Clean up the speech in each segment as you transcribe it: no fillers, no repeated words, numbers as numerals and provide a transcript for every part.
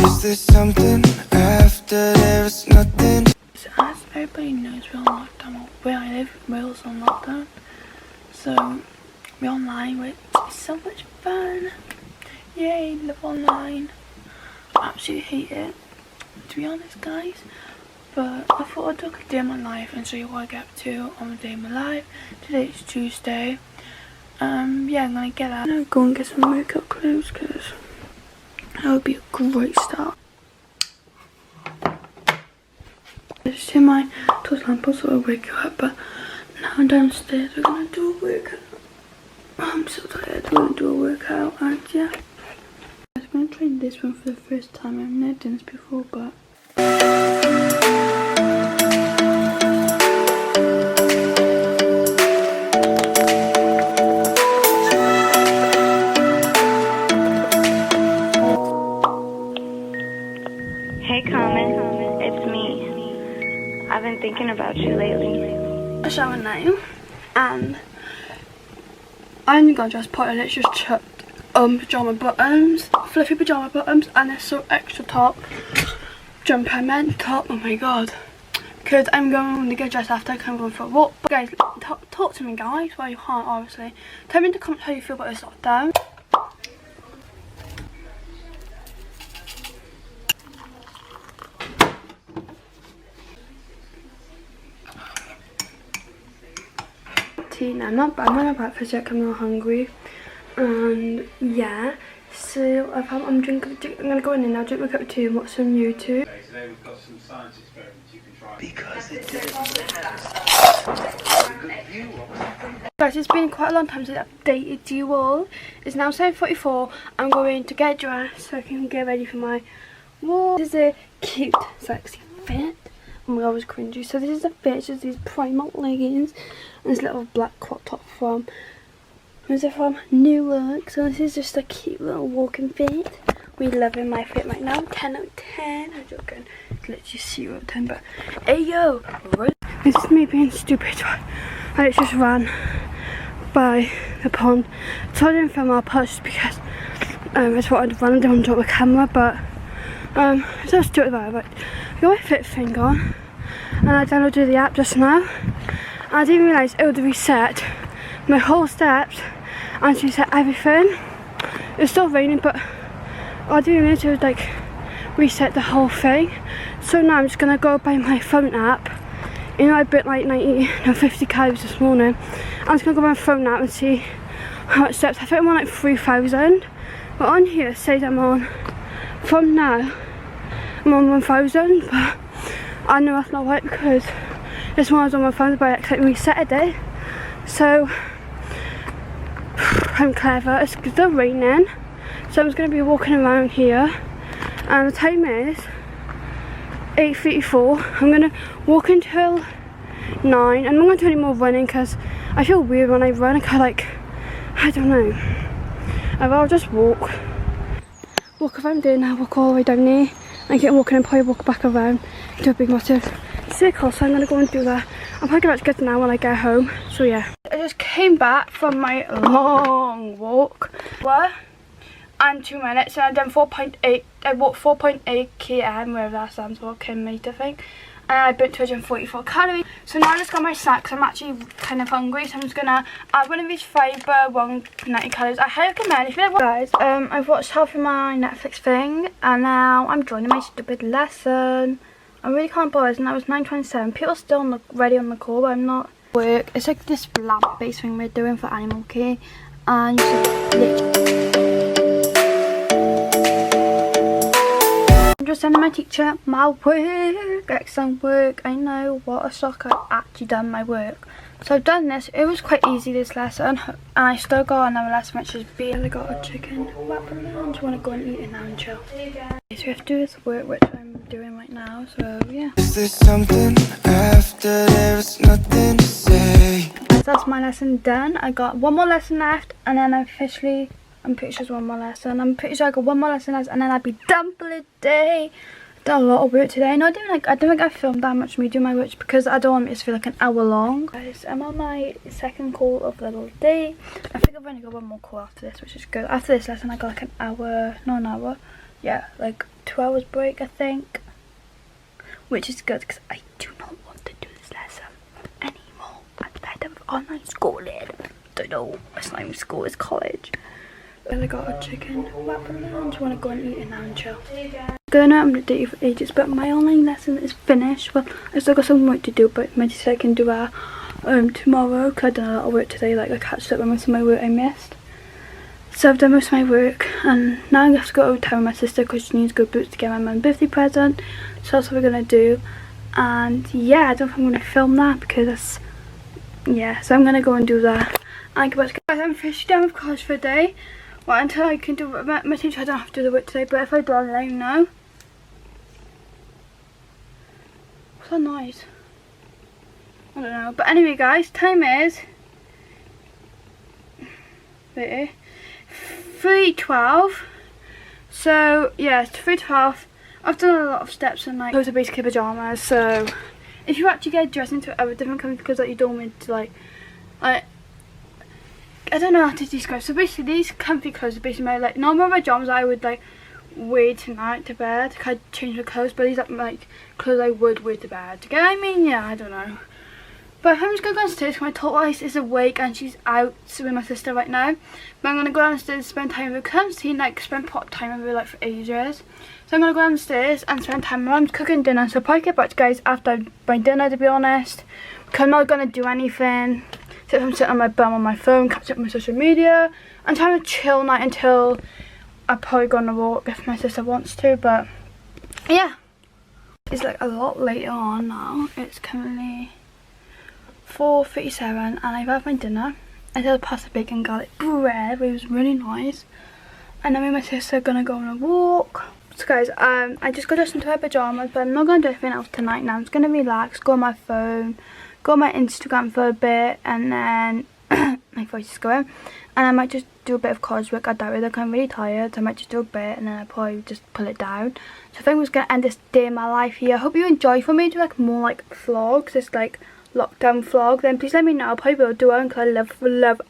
Is there something after there's nothing? So as everybody knows, we're on lockdown. Where I live, Wales on lockdown. So we're online, which is so much fun. Yay, live online. I absolutely hate it, to be honest, guys. But I thought I'd take a day of my life and show you what I get up to on the day of my life. Today's Tuesday. Yeah, I'm gonna get out. I'm gonna go and get some makeup clothes because that would be a great start. Just in my toast lamp so I'll wake you up, but now I'm downstairs. We're gonna do a workout. I'm so tired. We're gonna do a workout, and yeah. I'm gonna try this one for the first time. I've never done this before, but Hey Carmen, it's me. I've been thinking about you lately. I shower now, and I only got dressed part and it's just chucked pajama bottoms, fluffy pajama bottoms, and this sort of extra top jumper. I meant top, oh my god, because I'm going to get dressed after I come going for a walk. But guys, talk to me, guys. Well, you can't obviously. Tell me in the comments how you feel about this lockdown. Now, I'm not having breakfast yet, I'm not hungry, and yeah, so I'm gonna go in and I'll drink my cup of tea and watch some YouTube. Today we've got some science experiments you can try. Because it did. Guys, it's been quite a long time since I updated you all. It's now 7:44. I'm going to get dressed so I can get ready for my walk. This is a cute, sexy fit. Oh my god, I was cringy. So this is the fit, just these Primark leggings and this little black crop top from, where's it from? New Look. So this is just a cute little walking fit. We're loving my fit right now. 10 out of 10. I'm joking. It's literally 0 out of 10. But hey yo, this is me being stupid. I just ran by the pond. So I didn't film our part just because I just thought I'd run and didn't drop my camera, but so stupid about it. But I got my fit thing on and I downloaded the app just now. And I didn't realise it would reset my whole steps and reset everything. It's still raining, but I didn't realise it would like reset the whole thing. So now I'm just gonna go by my phone app. You know, I bit like 50 calories this morning. I'm just gonna go by my phone app and see how much steps. I think I'm on like 3,000. But on here it says I'm on, from now, I'm on 1,000. But I know that's not right because this one was on my phone, but I accidentally reset it. So I'm clever. It's still raining, so I'm just gonna be walking around here. And the time is 8:34. I'm gonna walk until 9. I'm not gonna do any more running because I feel weird when I run. I kind of like, I don't know. I'll just walk around there now, walk all the way down there, and keep walking and probably walk back around to a big massive circle. So I'm gonna go and do that. I'm probably gonna get now when I get home. So yeah, I just came back from my long walk. And 2 minutes, and I've done 4.8. I walked 4.8 km, wherever that stands for, kilometre, I think. And I burnt 244 calories. So now I just got my snacks. I'm actually kind of hungry, so I'm just gonna add one of these fibre, 190 calories. I highly recommend if you like. Guys, I've watched half of my Netflix thing, and now I'm joining my stupid lesson. I really can't bother, and that was 9:27. People are still ready on the call, but I'm not. Work. It's like this lab-based thing we're doing for animal care, and just sending my teacher my work, excellent work. I know, what a shock, I've actually done my work. So I've done this. It was quite easy, this lesson, and I still got another lesson which is B. And I got a chicken wrap from there. I just want to go and eat it now and chill. So we have to do this work which I'm doing right now, so yeah. Is there something after there's nothing to say? That's my lesson done. I got one more lesson left, and then I'm pretty sure there's one more lesson. I'm pretty sure I got one more lesson left, and then I'll be done for the day. done a lot of work today. No, I don't think I filmed that much of me doing my work because I don't want it to feel like an hour long. Guys, I'm on my second call of the little day. I think I've only got one more call after this, which is good. After this lesson I got like an hour, not an hour, yeah, like 2 hours break I think, which is good because I do not want to do this lesson anymore. I'm fed up with online schooling. Don't know, it's not even school, it's college. I got a chicken wrap for lunch. I want to go and eat it now and chill. I'm gonna do it for ages, but my online lesson is finished. Well, I still got some work to do, but maybe I can do that tomorrow because I've done a lot of work today. Like I catched up with most of my work I missed. So I've done most of my work, and now I'm gonna have to go over town with my sister because she needs to go Boots to get my mum's birthday present. So that's what we're gonna do. And yeah, I don't know if I'm gonna film that because that's, yeah. So I'm gonna go and do that. And guys, I'm officially done with college for the day. Well, until I can do my teacher, I don't have to do the work today, but if I do, I'll let you know. What's that noise? I don't know. But anyway, guys, time is 3:12. So yeah, it's 3:12. I've done a lot of steps and like those are basically pajamas. So if you actually get dressed into other different colours because like you don't want to like I don't know how to describe. So basically these comfy clothes are basically my like normal pajamas I would like wear tonight to bed. I change my clothes, but these are like clothes I would wear to bed. Do you get what I mean? Yeah, I don't know. But I'm just gonna go downstairs because my tortoise is awake and she's out with my sister right now. But I'm gonna go downstairs and spend time with her. I haven't seen like spend pot time with her like for ages. So I'm gonna go downstairs and spend time. My mum's cooking dinner, so I'll probably get back to you guys after my dinner to be honest. Because I'm not gonna do anything. So I'm sitting on my bum on my phone, catch up on my social media. I'm trying to chill night until I probably go on a walk if my sister wants to, but yeah. It's like a lot later on now. It's currently 4:37 and I've had my dinner. I had a pasta bacon garlic bread, which was really nice. And then me and my sister are gonna go on a walk. So guys, I just got dressed into my pajamas, but I'm not gonna do anything else tonight now. I'm just gonna relax, go on my phone, go on my Instagram for a bit, and then my voice is going. And I might just do a bit of college work. I doubt it, I'm really tired, so I might just do a bit and then I'll probably just pull it down. So I think I'm just gonna end this day in my life here. I hope you enjoy. For me to do like more like vlogs, this like lockdown vlog, then please let me know. I'll probably will do one because I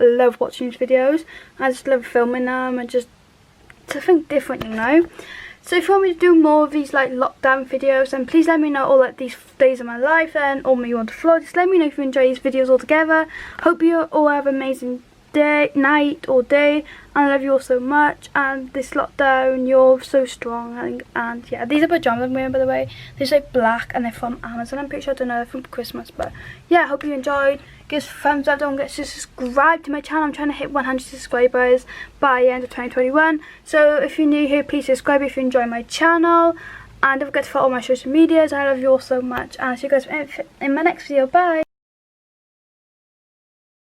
love watching these videos. I just love filming them and just something different, you know. So if you want me to do more of these like lockdown videos, then please let me know all like these days of my life then, or you want to vlog. Just let me know if you enjoy these videos altogether. Hope you all have an amazing day, night or day, and I love you all so much. And this lockdown, you're so strong. And yeah, these are pajamas I'm wearing, by the way. They're like black and they're from Amazon. I'm pretty sure, I don't know, they're from Christmas. But yeah, I hope you enjoyed. Give us a thumbs up, don't forget to subscribe to my channel. I'm trying to hit 100 subscribers by the end of 2021. So if you're new here, please subscribe if you enjoy my channel. And don't forget to follow all my social medias. I love you all so much. And I'll see you guys in my next video. Bye.